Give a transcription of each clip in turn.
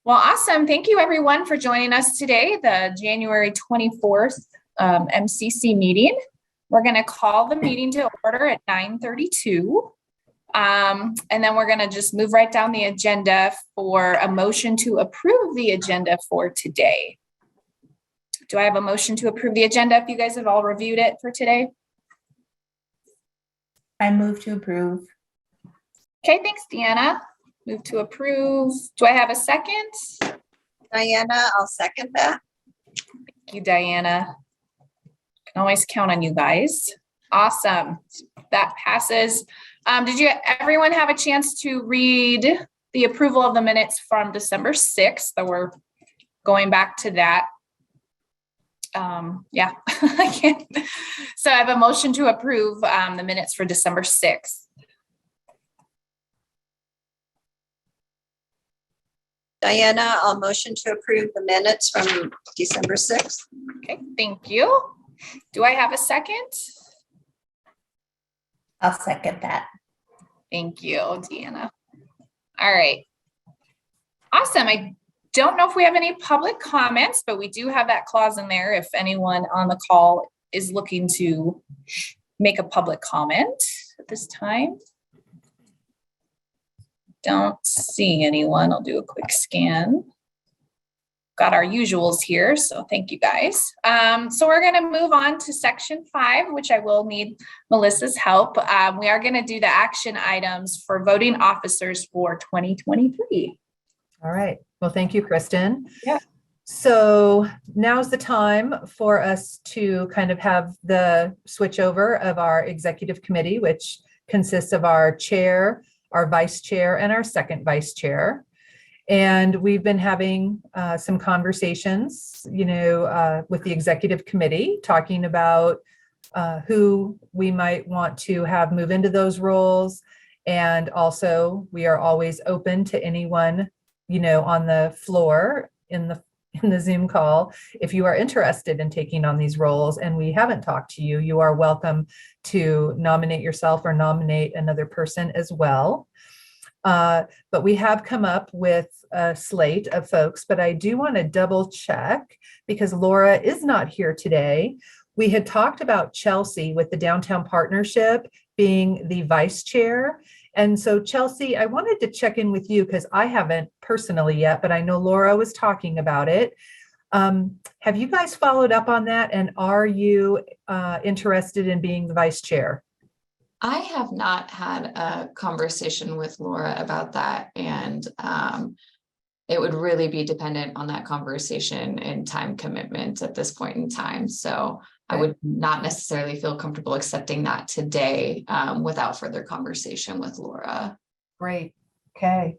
Well, awesome. Thank you everyone for joining us today, the January 24th MCC meeting. We're going to call the meeting to order at 9:32. And then we're going to just move right down the agenda for a motion to approve the agenda for today. Do I have a motion to approve the agenda if you guys have all reviewed it for today? I move to approve. Okay, thanks, Deanna. Move to approve. Do I have a second? Diana, I'll second that. Thank you, Diana. Can always count on you guys. Awesome. That passes. Did everyone have a chance to read the approval of the minutes from December 6th? So we're going back to that. Yeah, I can't. So I have a motion to approve the minutes for December 6th. Diana, I'll motion to approve the minutes from December 6th. Okay, thank you. Do I have a second? I'll second that. Thank you, Deanna. All right. Awesome. I don't know if we have any public comments, but we do have that clause in there if anyone on the call is looking to make a public comment at this time. Don't see anyone. I'll do a quick scan. Got our usuals here, so thank you guys. So we're going to move on to section 5, which I will need Melissa's help. We are going to do the action items for voting officers for 2023. All right. Well, thank you, Kristen. Yeah. So now's the time for us to kind of have the switch over of our executive committee, which consists of our chair, our vice chair, and our second vice chair. And we've been having some conversations, with the executive committee, talking about who we might want to have move into those roles. And also, we are always open to anyone, on the floor in the Zoom call. If you are interested in taking on these roles and we haven't talked to you, you are welcome to nominate yourself or nominate another person as well. But we have come up with a slate of folks, but I do want to double check because Laura is not here today. We had talked about Chelsea with the Downtown Partnership being the vice chair. And so Chelsea, I wanted to check in with you because I haven't personally yet, but I know Laura was talking about it. Have you guys followed up on that? And are you interested in being the vice chair? I have not had a conversation with Laura about that, and it would really be dependent on that conversation and time commitment at this point in time. So I would not necessarily feel comfortable accepting that today without further conversation with Laura. Great. Okay.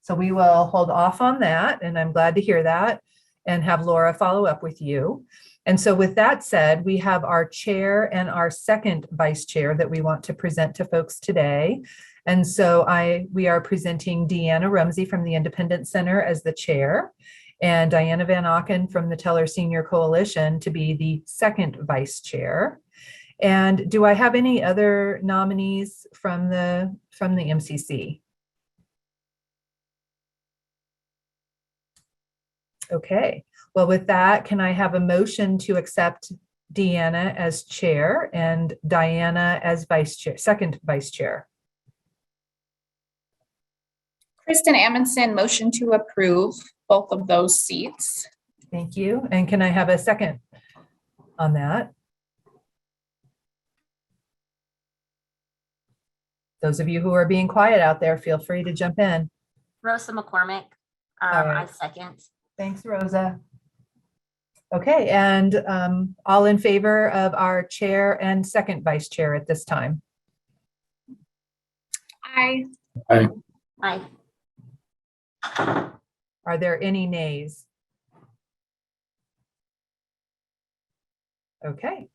So we will hold off on that, and I'm glad to hear that, and have Laura follow up with you. And so with that said, we have our chair and our second vice chair that we want to present to folks today. And so we are presenting Deanna Rumsey from the Independent Center as the chair, and Diana Van Auken from the Teller Senior Coalition to be the second vice chair. And do I have any other nominees from the MCC? Okay. Well, with that, can I have a motion to accept Deanna as chair and Diana as vice chair, second vice chair? Kristen Amundsen, motion to approve both of those seats. Thank you. And can I have a second on that? Those of you who are being quiet out there, feel free to jump in. Rosa McCormick, All right. I second. Thanks, Rosa. Okay, and all in favor of our chair and second vice chair at this time? Aye. Aye. Aye. Are there any nays? Okay,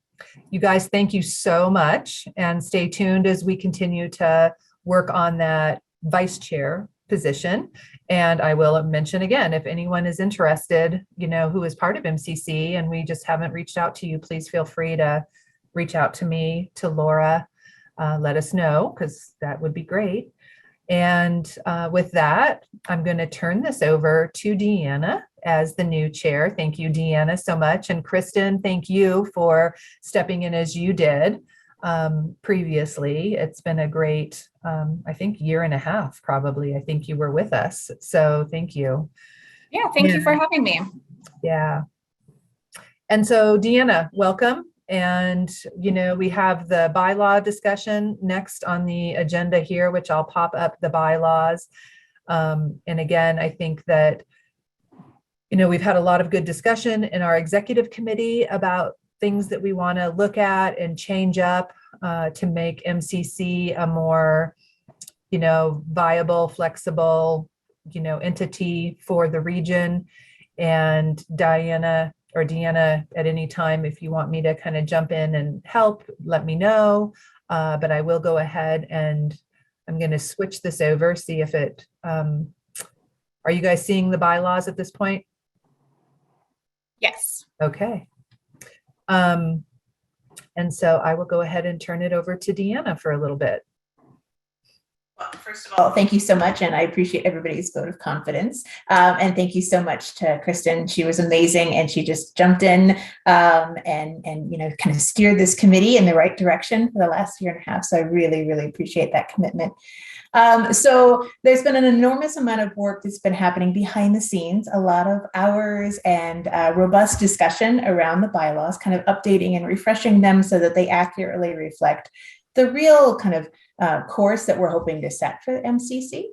you guys, thank you so much, and stay tuned as we continue to work on that vice chair position. And I will mention again, if anyone is interested, who is part of MCC and we just haven't reached out to you, please feel free to reach out to me, to Laura, let us know, because that would be great. And with that, I'm going to turn this over to Deanna as the new chair. Thank you, Deanna, so much. And Kristen, thank you for stepping in as you did previously. It's been a great, I think, year and a half, probably. I think you were with us. So thank you. Yeah, thank you for having me. Yeah. And so Deanna, welcome. And, you know, we have the bylaw discussion next on the agenda here, which I'll pop up the bylaws. And again, I think that, you know, we've had a lot of good discussion in our executive committee about things that we want to look at and change up to make MCC a more, you know, viable, flexible, you know, entity for the region. And Diana or Deanna, at any time, if you want me to kind of jump in and help, let me know. But I will go ahead and I'm going to switch this over, see if it, are you guys seeing the bylaws at this point? Yes. Okay. And so I will go ahead and turn it over to Deanna for a little bit. Well, first of all, thank you so much. And I appreciate everybody's vote of confidence. And thank you so much to Kristen. She was amazing. And she just jumped in and, you know, kind of steered this committee in the right direction for the last year and a half. So I really, really appreciate that commitment. So there's been an enormous amount of work that's been happening behind the scenes, a lot of hours and robust discussion around the bylaws, kind of updating and refreshing them so that they accurately reflect the real kind of course that we're hoping to set for the MCC.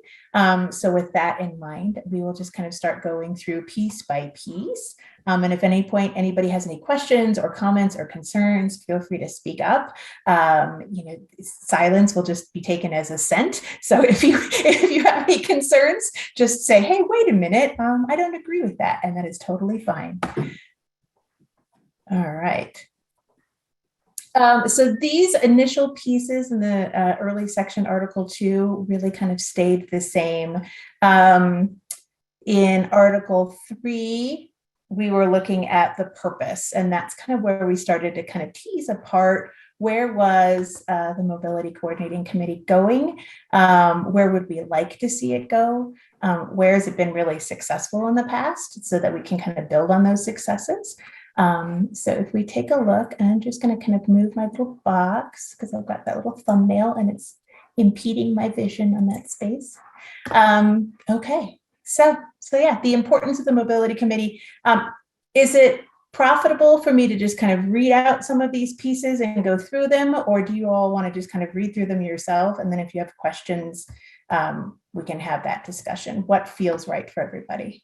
So with that in mind, we will just kind of start going through piece by piece. And if at any point anybody has any questions or comments or concerns, feel free to speak up. You know, silence will just be taken as assent. So if you have any concerns, just say, hey, wait a minute, I don't agree with that. And that is totally fine. All right. So these initial pieces in the early section, Article 2, really kind of stayed the same. In Article 3, we were looking at the purpose, and that's kind of where we started to kind of tease apart where was the Mobility Coordinating Committee going? Where would we like to see it go? Where has it been really successful in the past so that we can kind of build on those successes? So if we take a look, and I'm just going to kind of move my little box because I've got that little thumbnail and it's impeding my vision on that space. Okay, so yeah, the importance of the Mobility Committee. Is it profitable for me to just kind of read out some of these pieces and go through them, or do you all want to just kind of read through them yourself? And then if you have questions, we can have that discussion. What feels right for everybody?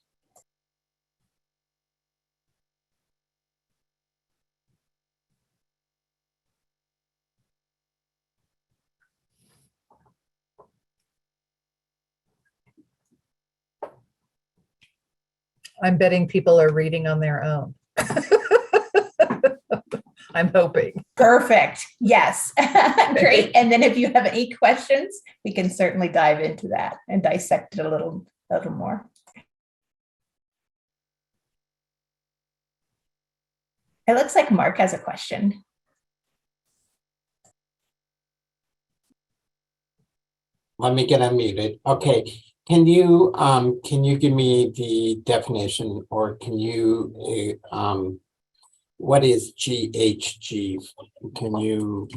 I'm betting people are reading on their own. I'm hoping. Perfect. Yes. Great. And then if you have any questions, we can certainly dive into that and dissect it a little more. It looks like Mark has a question. Let me get unmuted. Okay. Can you give me the definition, or can you what is GHG? Can you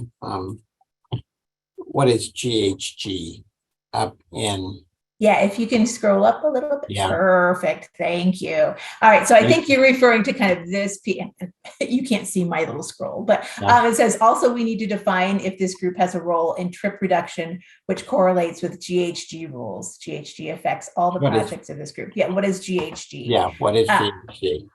what is GHG up in? Yeah, if you can scroll up a little bit. Yeah. Perfect. Thank you. All right. So I think you're referring to kind of this. You can't see my little scroll, but it says also we need to define if this group has a role in trip reduction, which correlates with GHG rules. GHG affects all the projects of this group. Yeah. What is GHG? Yeah. What is GHG?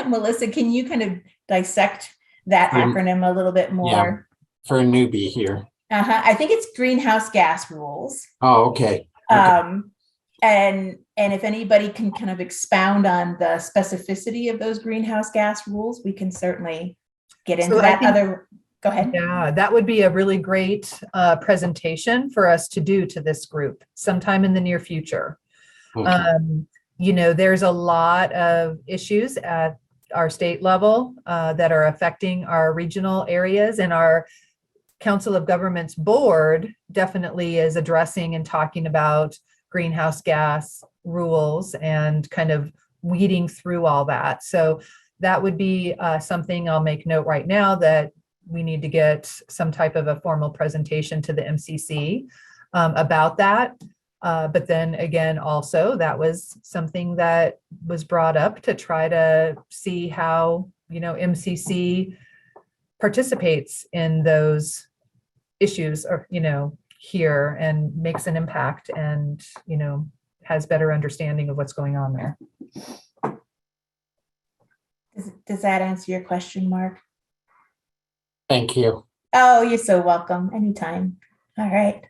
Melissa, can you kind of dissect that acronym a little bit more? Yeah, for a newbie here. I think it's greenhouse gas rules. Oh, okay. And if anybody can kind of expound on the specificity of those greenhouse gas rules, we can certainly get into that. Go ahead. Yeah, that would be a really great presentation for us to do to this group sometime in the near future. Okay. You know, there's a lot of issues at our state level that are affecting our regional areas and our Council of Governments board definitely is addressing and talking about greenhouse gas rules and kind of weeding through all that. So that would be something I'll make note right now, that we need to get some type of a formal presentation to the MCC about that. But then again, also that was something that was brought up to try to see how, MCC participates in those issues, or, here, and makes an impact, and, has better understanding of what's going on there. Does that answer your question, Mark? Thank you. Oh, you're so welcome. Anytime. All right.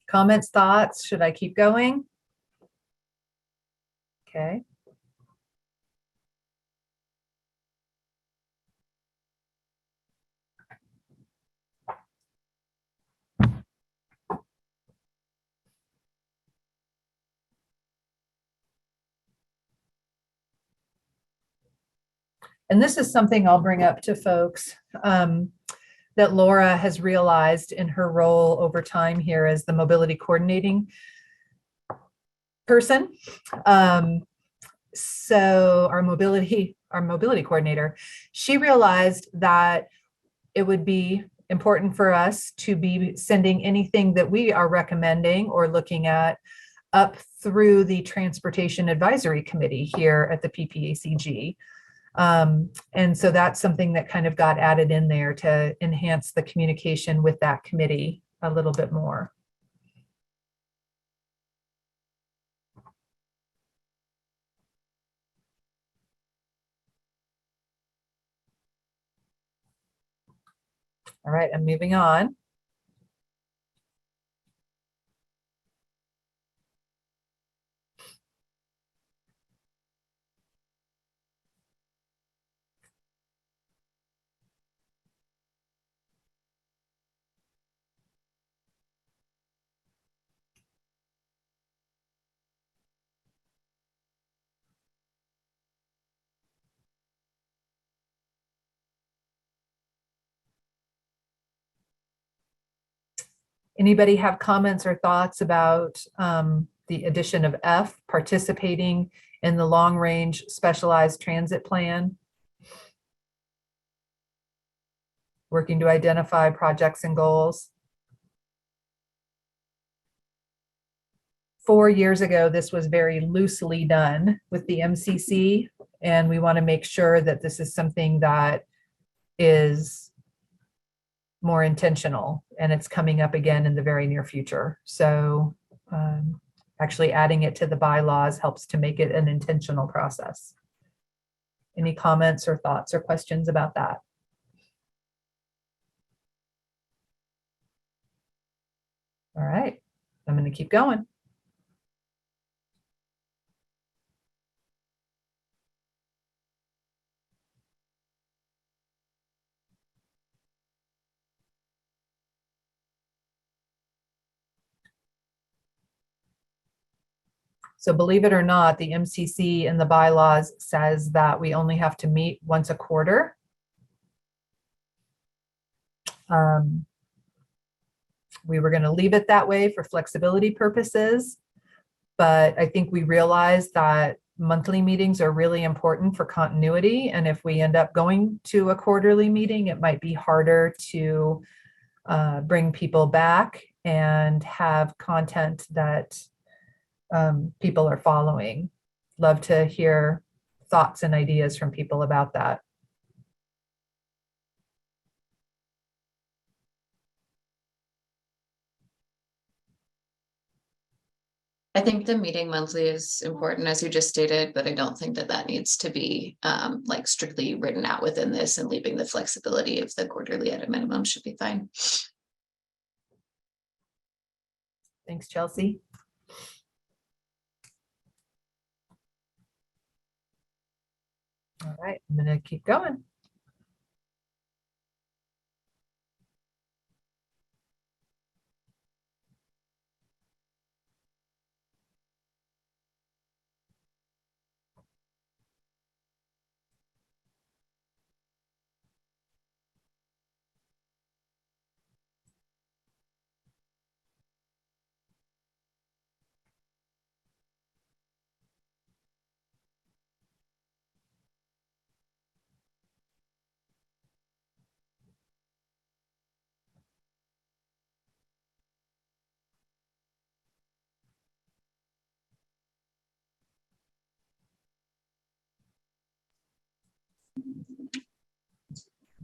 Comments, thoughts? Should I keep going? Okay. And this is something I'll bring up to folks that Laura has realized in her role over time here as the mobility coordinating person. So our mobility coordinator, she realized that it would be important for us to be sending anything that we are recommending or looking at up through the Transportation Advisory Committee here at the PPACG. And so that's something that kind of got added in there to enhance the communication with that committee a little bit more. All right, I'm moving on. Anybody have comments or thoughts about the addition of F, participating in the long-range specialized transit plan? Working to identify projects and goals. 4 years ago, this was very loosely done with the MCC, and we want to make sure that this is something that is more intentional, and it's coming up again in the very near future. So actually adding it to the bylaws helps to make it an intentional process. Any comments or thoughts or questions about that? All right, I'm going to keep going. So believe it or not, the MCC in the bylaws says that we only have to meet once a quarter. We were going to leave it that way for flexibility purposes, but I think we realized that monthly meetings are really important for continuity. And if we end up going to a quarterly meeting, it might be harder to bring people back and have content that people are following. Love to hear thoughts and ideas from people about that. I think the meeting monthly is important, as you just stated, but I don't think that that needs to be like strictly written out within this, and leaving the flexibility of the quarterly at a minimum should be fine. Thanks, Chelsea. All right, I'm going to keep going.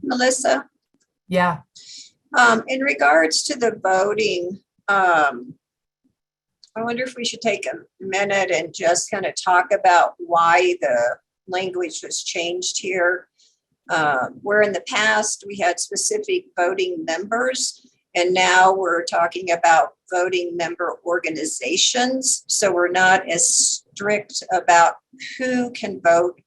Melissa, Yeah. in regards to the voting, I wonder if we should take a minute and just kind of talk about why the language was changed here. Where in the past we had specific voting members, and now we're talking about voting member organizations. So we're not as strict about who can vote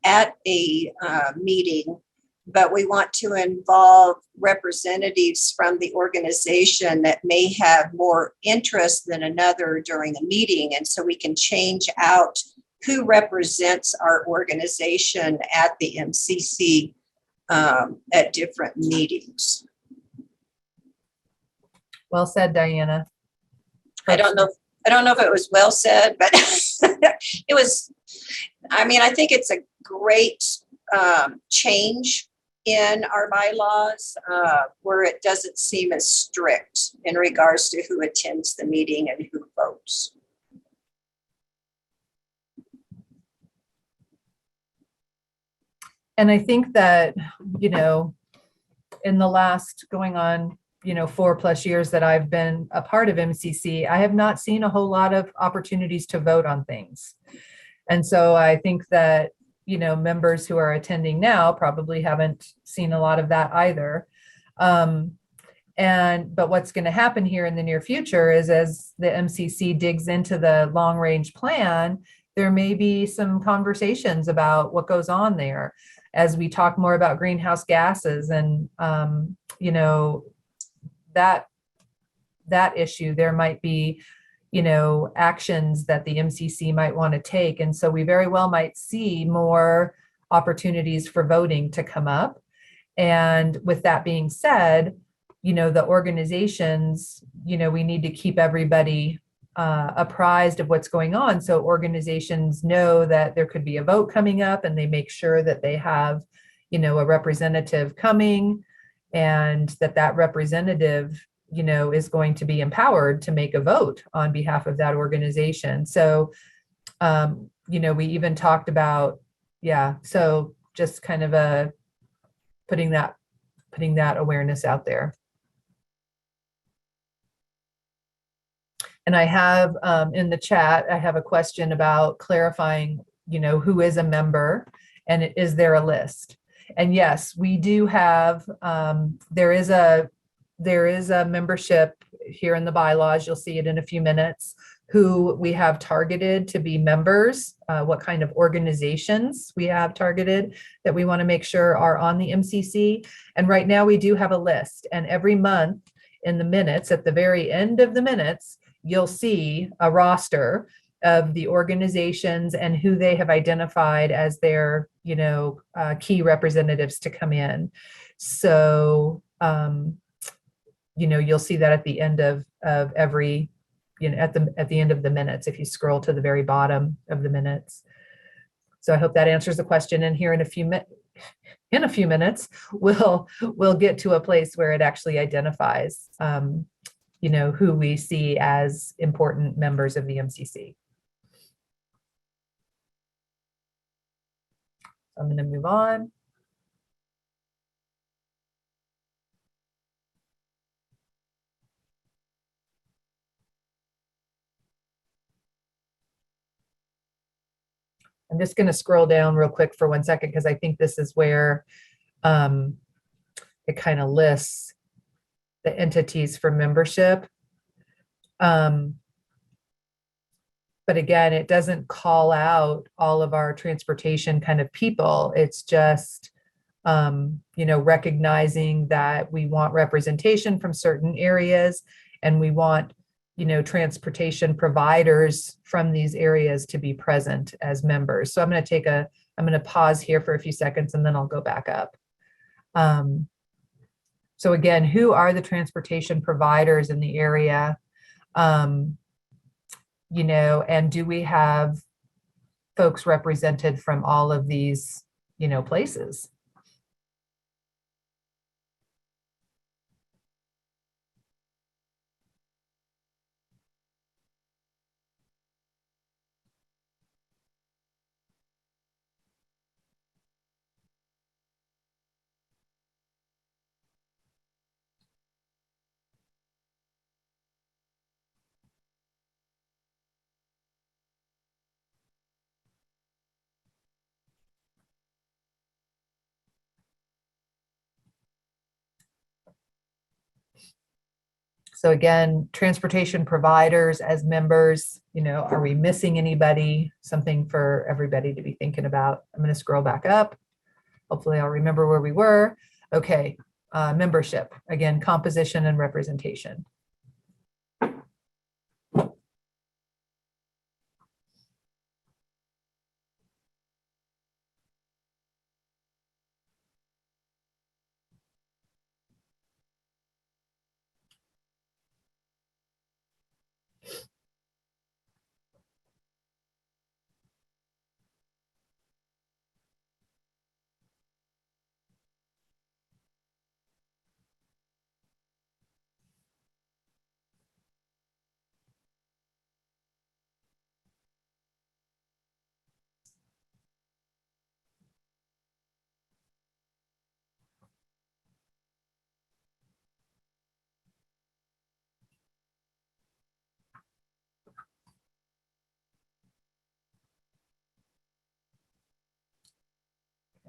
at a meeting, but we want to involve representatives from the organization that may have more interest than another during a meeting. And so we can change out who represents our organization at the MCC at different meetings. Well said, Diana. I don't know if it was well said, but it was, I mean, I think it's a great change in our bylaws where it doesn't seem as strict in regards to who attends the meeting and who votes. And I think that, you know, in the last going on, 4+ years that I've been a part of MCC, I have not seen a whole lot of opportunities to vote on things. And so I think that, members who are attending now probably haven't seen a lot of that either. But what's going to happen here in the near future is, as the MCC digs into the long range plan, there may be some conversations about what goes on there as we talk more about greenhouse gases and, that issue. There might be, actions that the MCC might want to take. And so we very well might see more opportunities for voting to come up. And with that being said, the organizations, we need to keep everybody apprised of what's going on. So organizations know that there could be a vote coming up, and they make sure that they have, a representative coming, and that representative, is going to be empowered to make a vote on behalf of that organization. So, we even talked about, so just kind of putting that awareness out there. And I have in the chat, I have a question about clarifying, who is a member. And is there a list? And yes, we do have, there is a membership here in the bylaws. You'll see it in a few minutes, who we have targeted to be members, what kind of organizations we have targeted that we want to make sure are on the MCC. And right now we do have a list, and every month in the minutes, at the very end of the minutes, you'll see a roster of the organizations and who they have identified as their, key representatives to come in. So, you'll see that at the end of every, at the end of the minutes, if you scroll to the very bottom of the minutes. So I hope that answers the question. And here in a few minutes, we'll get to a place where it actually identifies, who we see as important members of the MCC. I'm going to move on. I'm just going to scroll down real quick for 1 second, because I think this is where it kind of lists the entities for membership. But again, it doesn't call out all of our transportation kind of people. It's just, recognizing that we want representation from certain areas, and we want, transportation providers from these areas to be present as members. So I'm going to pause here for a few seconds, and then I'll go back up. So again, who are the transportation providers in the area? And do we have folks represented from all of these, places? So again, transportation providers as members, are we missing anybody? Something for everybody to be thinking about. I'm going to scroll back up. Hopefully I'll remember where we were. Okay, membership. Again, composition and representation.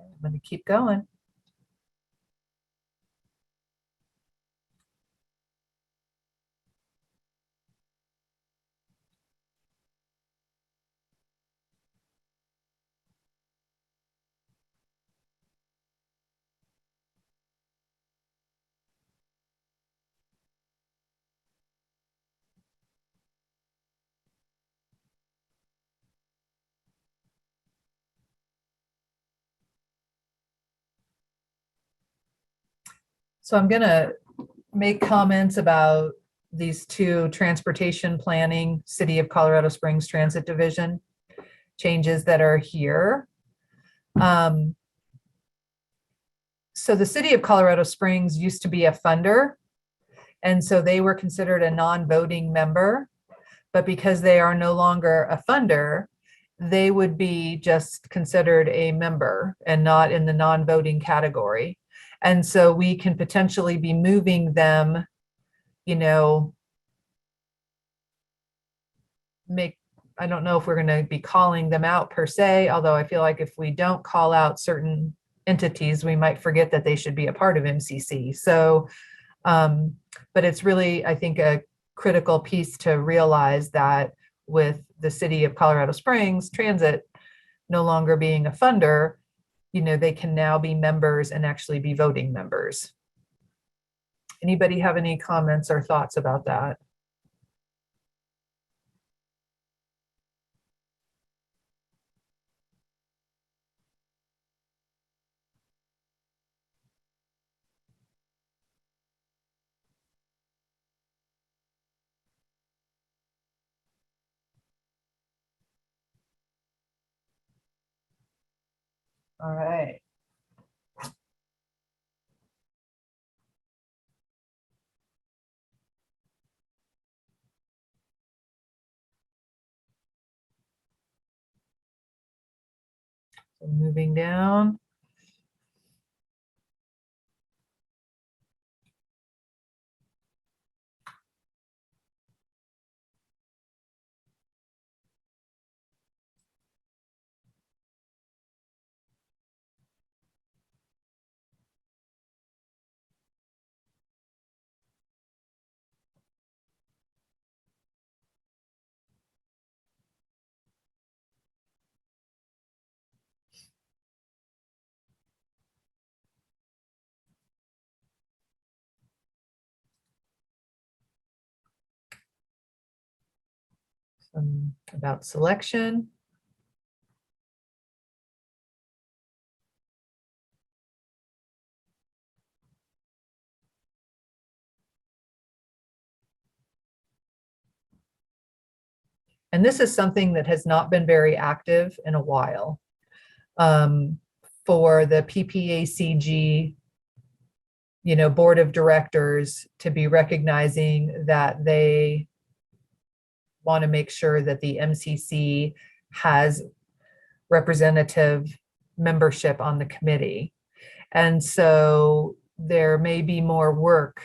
I'm going to keep going. So I'm going to make comments about these two transportation planning, City of Colorado Springs Transit Division changes that are here. So the City of Colorado Springs used to be a funder, and so they were considered a non-voting member, but because they are no longer a funder, they would be just considered a member and not in the non-voting category. And so we can potentially be moving them, I don't know if we're going to be calling them out per se, although I feel like if we don't call out certain entities, we might forget that they should be a part of MCC. So, but it's really, I think, a critical piece to realize that with the city of Colorado Springs Transit no longer being a funder, they can now be members and actually be voting members. Anybody have any comments or thoughts about that? All right. So moving down. About selection. And this is something that has not been very active in a while. For the PPACG, board of directors to be recognizing that they want to make sure that the MCC has representative membership on the committee. And so there may be more work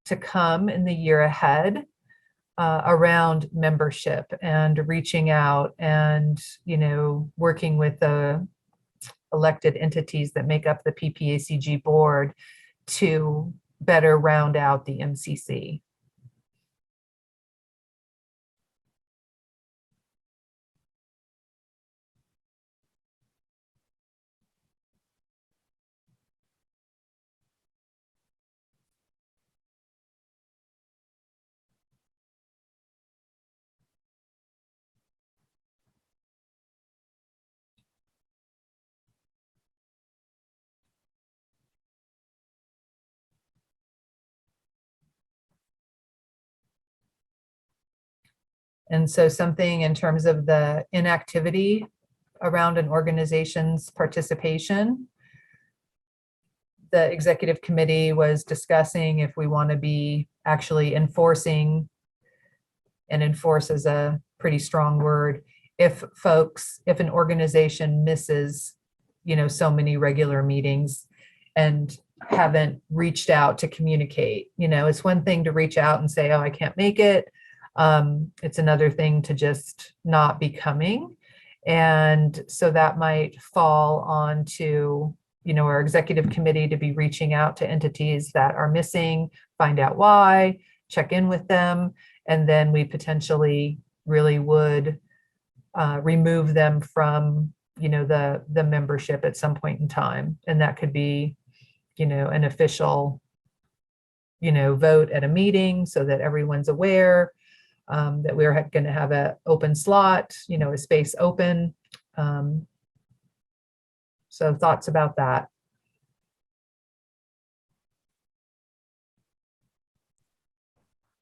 to come in the year ahead around membership and reaching out and, working with the elected entities that make up the PPACG board to better round out the MCC. And so something in terms of the inactivity around an organization's participation, the executive committee was discussing if we want to be actually enforcing, and enforce is a pretty strong word, if an organization misses, so many regular meetings and haven't reached out to communicate. It's one thing to reach out and say, oh, I can't make it. It's another thing to just not be coming. And so that might fall onto, our executive committee to be reaching out to entities that are missing, find out why, check in with them, and then we potentially really would remove them from, the membership at some point in time. And that could be, an official, vote at a meeting so that everyone's aware that we're going to have an open slot, a space open. So thoughts about that?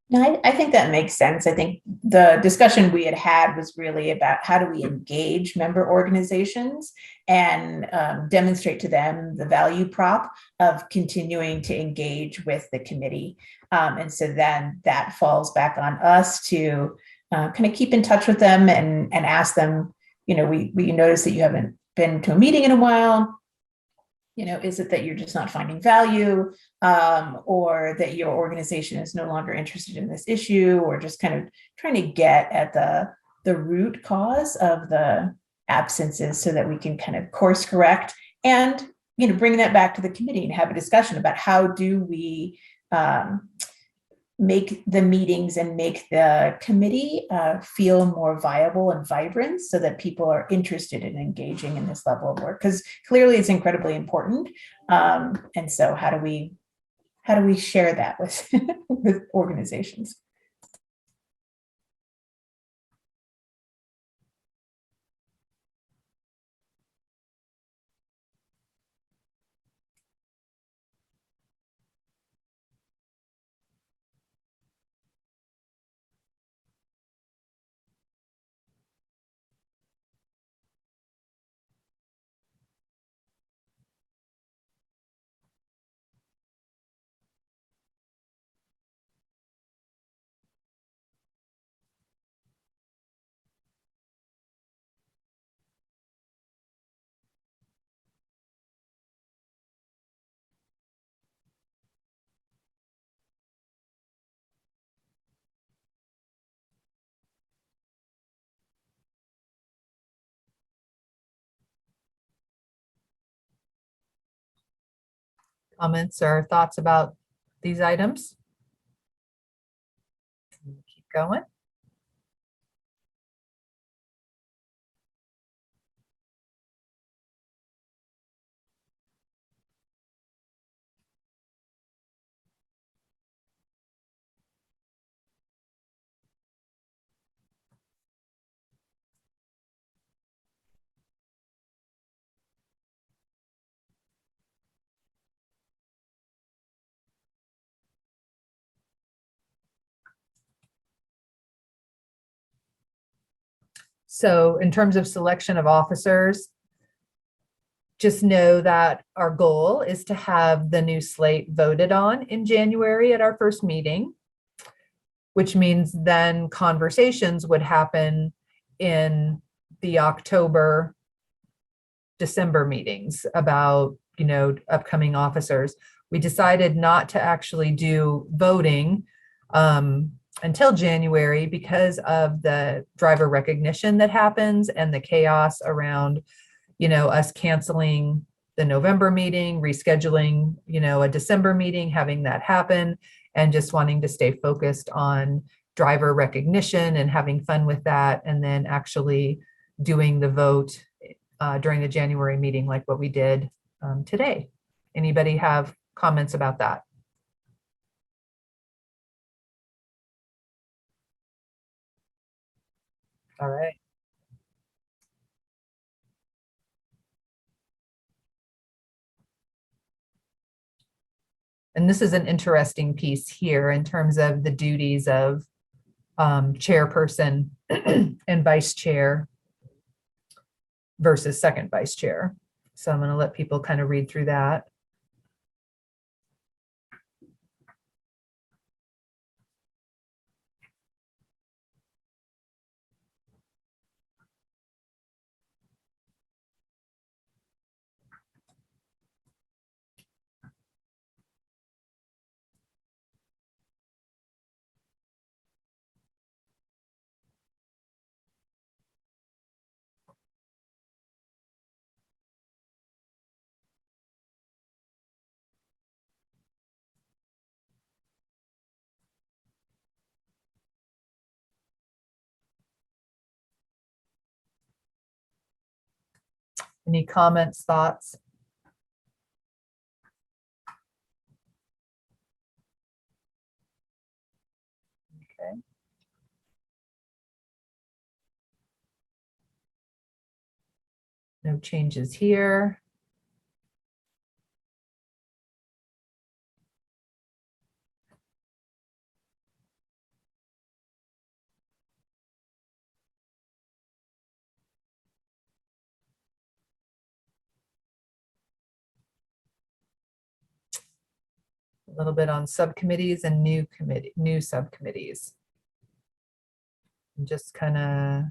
No, I think that makes sense. I think the discussion we had was really about how do we engage member organizations and demonstrate to them the value prop of continuing to engage with the committee. And so then that falls back on us to kind of keep in touch with them and ask them, we notice that you haven't been to a meeting in a while. Is it that you're just not finding value, or that your organization is no longer interested in this issue, or just kind of trying to get at the root cause of the absences so that we can kind of course correct and, bring that back to the committee and have a discussion about how do we make the meetings and make the committee feel more viable and vibrant so that people are interested in engaging in this level of work, because clearly it's incredibly important. And so how do we share that with, with organizations? Comments or thoughts about these items? Keep going. So in terms of selection of officers, just know that our goal is to have the new slate voted on in January at our first meeting, which means then conversations would happen in the October, December meetings about, upcoming officers. We decided not to actually do voting until January because of the driver recognition that happens and the chaos around, us canceling the November meeting, rescheduling, a December meeting, having that happen, and just wanting to stay focused on driver recognition and having fun with that, and then actually doing the vote during the January meeting like what we did today. Anybody have comments about that? All right. And this is an interesting piece here in terms of the duties of chairperson and vice chair versus second vice chair. So I'm going to let people kind of read through that. Any comments, thoughts? Okay. No changes here. A little bit on subcommittees and new subcommittees. Just kind of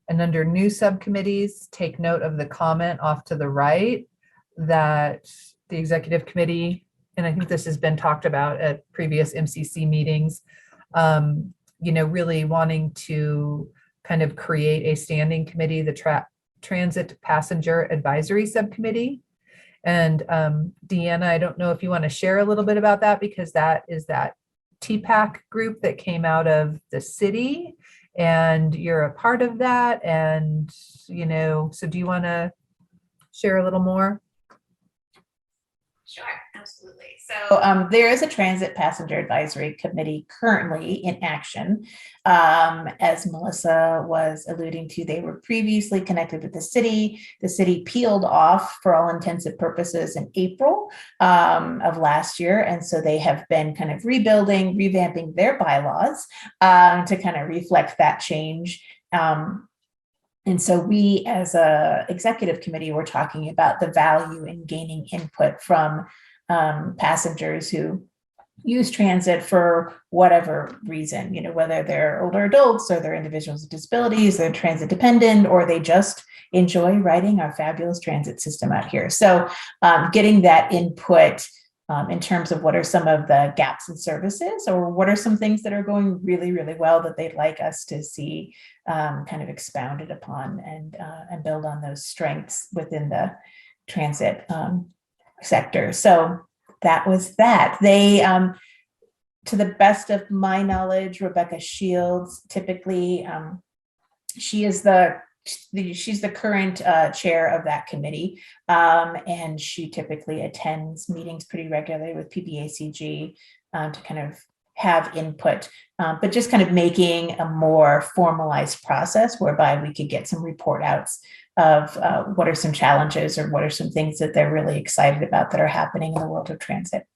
And under new subcommittees, take note of the comment off to the right that the executive committee, and I think this has been talked about at previous MCC meetings, really wanting to kind of create a standing committee, the Transit Passenger Advisory Subcommittee. And Deanna, I don't know if you want to share a little bit about that, because that is that TPAC group that came out of the city, and you're a part of that. And, so do you want to share a little more? Sure, absolutely. So there is a Transit Passenger Advisory Committee currently in action. As Melissa was alluding to, they were previously connected with the city. The city peeled off for all intents and purposes in April of last year. And so they have been kind of revamping their bylaws to kind of reflect that change. And so we, as a executive committee, were talking about the value in gaining input from passengers who use transit for whatever reason, whether they're older adults or they're individuals with disabilities, they're transit dependent, or they just enjoy riding our fabulous transit system out here. So getting that input in terms of what are some of the gaps in services, or what are some things that are going really, really well that they'd like us to see kind of expounded upon and build on those strengths within the transit sector. So that was that. They, to the best of my knowledge, Rebecca Shields, typically, she's the current chair of that committee, and she typically attends meetings pretty regularly with PPACG to kind of have input, but just kind of making a more formalized process whereby we could get some report outs of what are some challenges or what are some things that they're really excited about that are happening in the world of transit.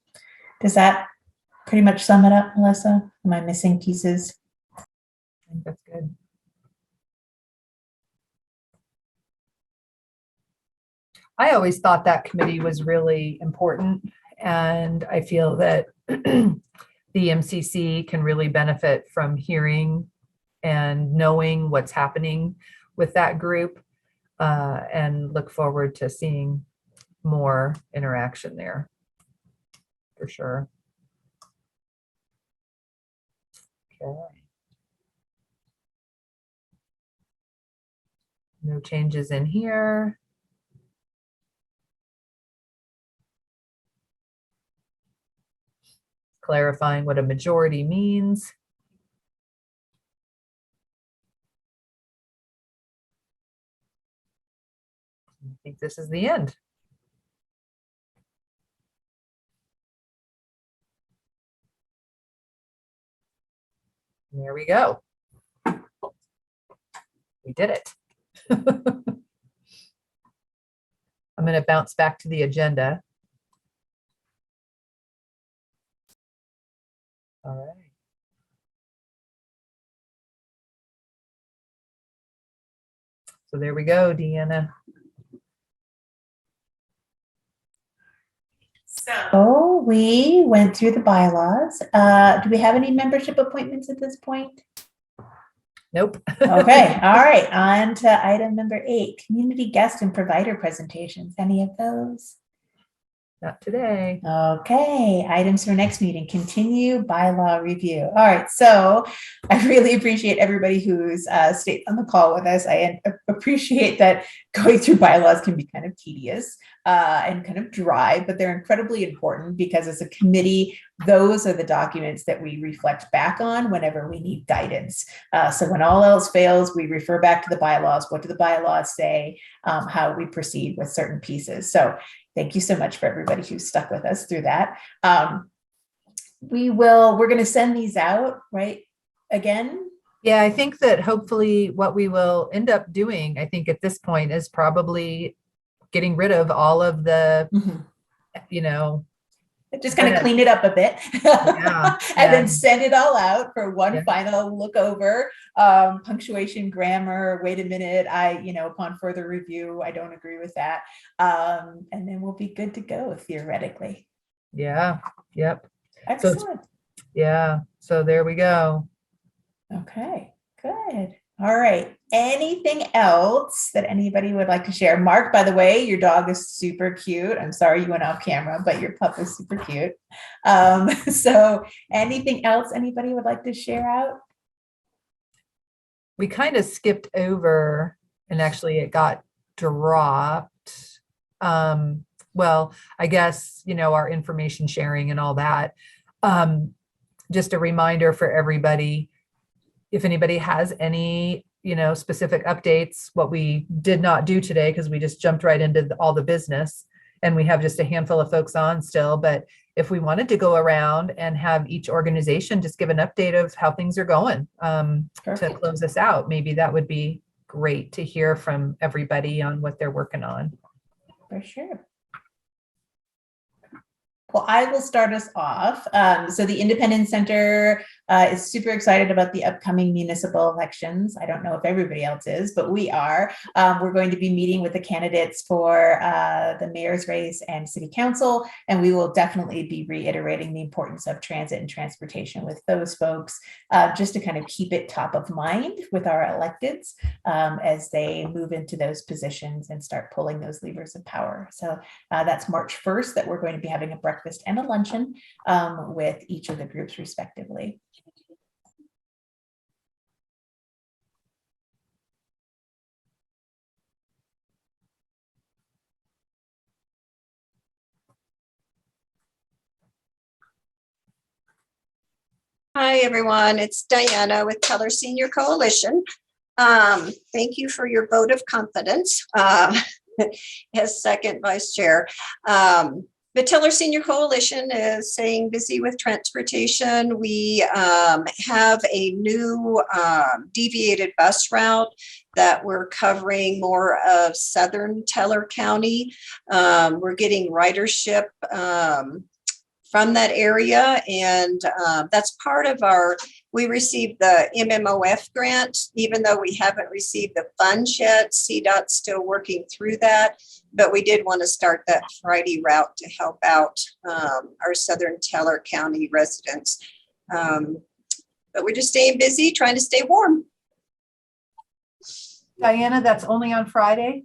Does that pretty much sum it up, Melissa? Am I missing pieces? I think that's good. I always thought that committee was really important, and I feel that the MCC can really benefit from hearing and knowing what's happening with that group, and look forward to seeing more interaction there, for sure. Okay. No changes in here. Clarifying what a majority means. I think this is the end. There we go. We did it. I'm going to bounce back to the agenda. All right. So there we go, Deanna. So we went through the bylaws. Do we have any membership appointments at this point? Nope. Okay, all right, on to item number 8, community guest and provider presentations. Any of those? Not today. Okay, items for next meeting, continue bylaw review. All right, so I really appreciate everybody who's stayed on the call with us. I appreciate that going through bylaws can be kind of tedious and kind of dry, but they're incredibly important because as a committee, those are the documents that we reflect back on whenever we need guidance. So when all else fails, we refer back to the bylaws. What do the bylaws say? How we proceed with certain pieces. So thank you so much for everybody who stuck with us through that. We're going to send these out, right? Again? Yeah, I think that hopefully what we will end up doing, I think at this point, is probably getting rid of all of the, just kind of clean it up a bit, yeah, and then send it all out for one final look over. Punctuation, grammar, wait a minute, upon further review, I don't agree with that. And then we'll be good to go theoretically. Yeah. Yep. Excellent. So there we go. Okay, good. All right. Anything else that anybody would like to share? Mark, by the way, your dog is super cute. I'm sorry you went off camera, but your pup is super cute. So anything else anybody would like to share out? We kind of skipped over, and actually it got dropped. Well, I guess, our information sharing and all that. Just a reminder for everybody, if anybody has any, specific updates, what we did not do today, because we just jumped right into all the business, and we have just a handful of folks on still, but if we wanted to go around and have each organization just give an update of how things are going to close us out, maybe that would be great to hear from everybody on what they're working on. For sure. Well, I will start us off. So the Independence Center is super excited about the upcoming municipal elections. I don't know if everybody else is, but we are. We're going to be meeting with the candidates for the mayor's race and city council, and we will definitely be reiterating the importance of transit and transportation with those folks, just to kind of keep it top of mind with our electeds as they move into those positions and start pulling those levers of power. So that's March 1st that we're going to be having a breakfast and a luncheon with each of the groups respectively. Hi, everyone. It's Diana with Teller Senior Coalition. Thank you for your vote of confidence as second vice chair. The Teller Senior Coalition is staying busy with transportation. We have a new deviated bus route that we're covering more of southern Teller County. We're getting ridership from that area, and that's part of we received the MMOF grant, even though we haven't received the funds yet. CDOT's still working through that, but we did want to start that Friday route to help out our southern Teller County residents. But we're just staying busy, trying to stay warm. Diana, that's only on Friday?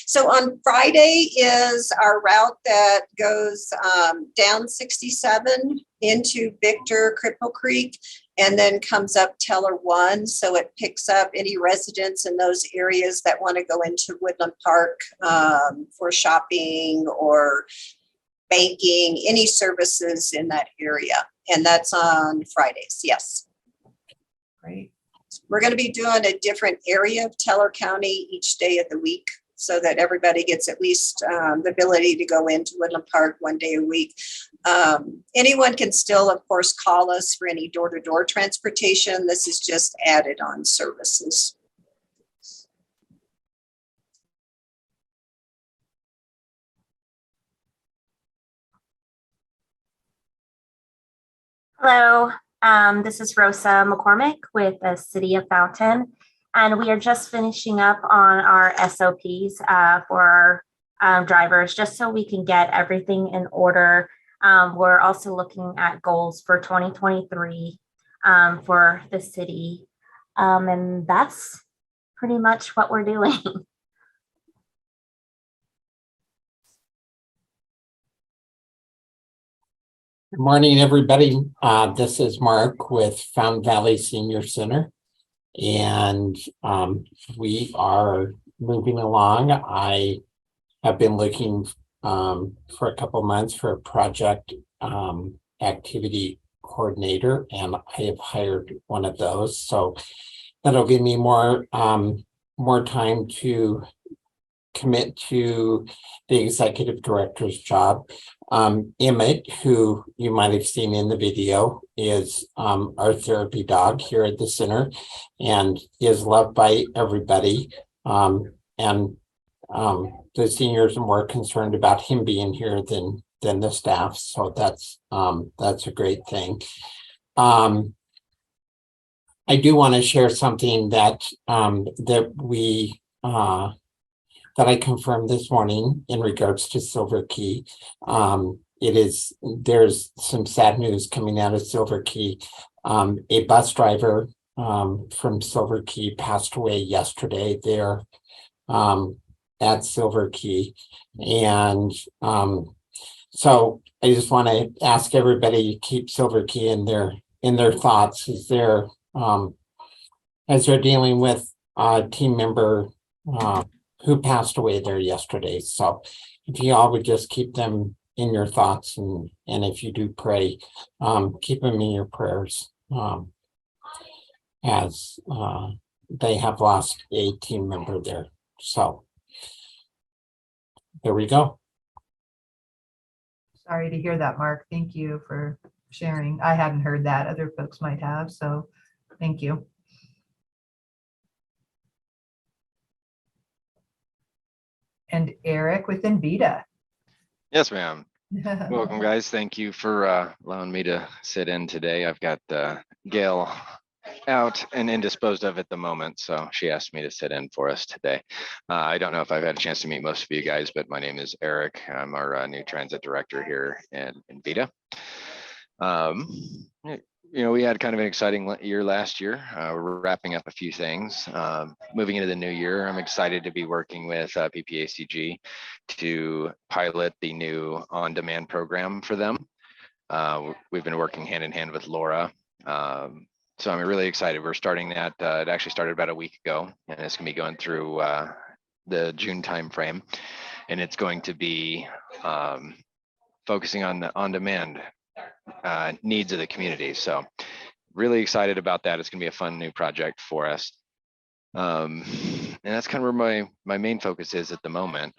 So on Friday is our route that goes down 67 into Victor, Cripple Creek, and then comes up Teller 1. So it picks up any residents in those areas that want to go into Woodland Park for shopping or banking, any services in that area. And that's on Fridays, yes. Great. We're going to be doing a different area of Teller County each day of the week, so that everybody gets at least the ability to go into Woodland Park one day a week. Anyone can still, of course, call us for any door-to-door transportation. This is just added on services. Hello, this is Rosa McCormick with the City of Fountain. And we are just finishing up on our SOPs for our drivers, just so we can get everything in order. We're also looking at goals for 2023 for the city. And that's pretty much what we're doing. Good morning, everybody. This is Mark with Fountain Valley Senior Center. And we are moving along. I have been looking for a couple months for a project activity coordinator, and I have hired one of those. So that'll give me more time to commit to the executive director's job. Emmett, who you might have seen in the video, is our therapy dog here at the center and is loved by everybody. And the seniors are more concerned about him being here than the staff. So that's a great thing. I do want to share something that that I confirmed this morning in regards to Silver Key. There's some sad news coming out of Silver Key. A bus driver from Silver Key passed away yesterday there at Silver Key. And so I just want to ask everybody to keep Silver Key in their thoughts as they're dealing with a team member who passed away there yesterday. So if you all would just keep them in your thoughts, and if you do pray, keep them in your prayers as they have lost a team member there. So there we go. Sorry to hear that, Mark. Thank you for sharing. I hadn't heard that. Other folks might have, so thank you. And Eric within Vita. Yes, ma'am. Welcome, guys. Thank you for allowing me to sit in today. I've got Gail out and indisposed of at the moment, so she asked me to sit in for us today. I don't know if I've had a chance to meet most of you guys, but my name is Eric. I'm our new transit director here in Vita. You know, we had kind of an exciting year last year. We're wrapping up a few things. Moving into the new year, I'm excited to be working with PPACG to pilot the new on-demand program for them. We've been working hand in hand with Laura. So I'm really excited. We're starting that. It actually started about a week ago, and it's going to be going through the June timeframe, and it's going to be focusing on the on-demand needs of the community. So really excited about that. It's going to be a fun new project for us. And that's kind of where my main focus is at the moment.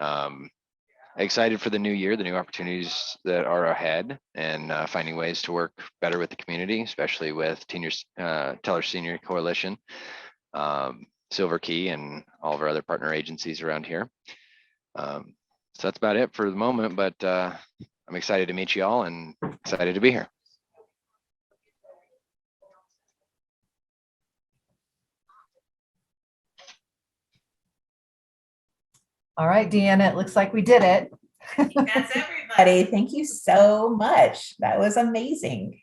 Excited for the new year, the new opportunities that are ahead, and finding ways to work better with the community, especially with Teller Senior Coalition, Silver Key, and all of our other partner agencies around here. So that's about it for the moment, but I'm excited to meet you all and excited to be here. All right, Deanna, it looks like we did it. That's everybody. Thank you so much. That was amazing.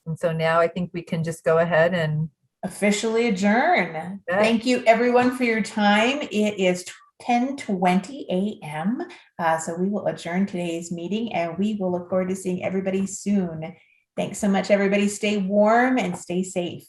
And so now I think we can just go ahead and Officially adjourn. Yeah. Thank you everyone for your time. It is 10:20 a.m. So we will adjourn today's meeting, and we will look forward to seeing everybody soon. Thanks so much, everybody. Stay warm and stay safe.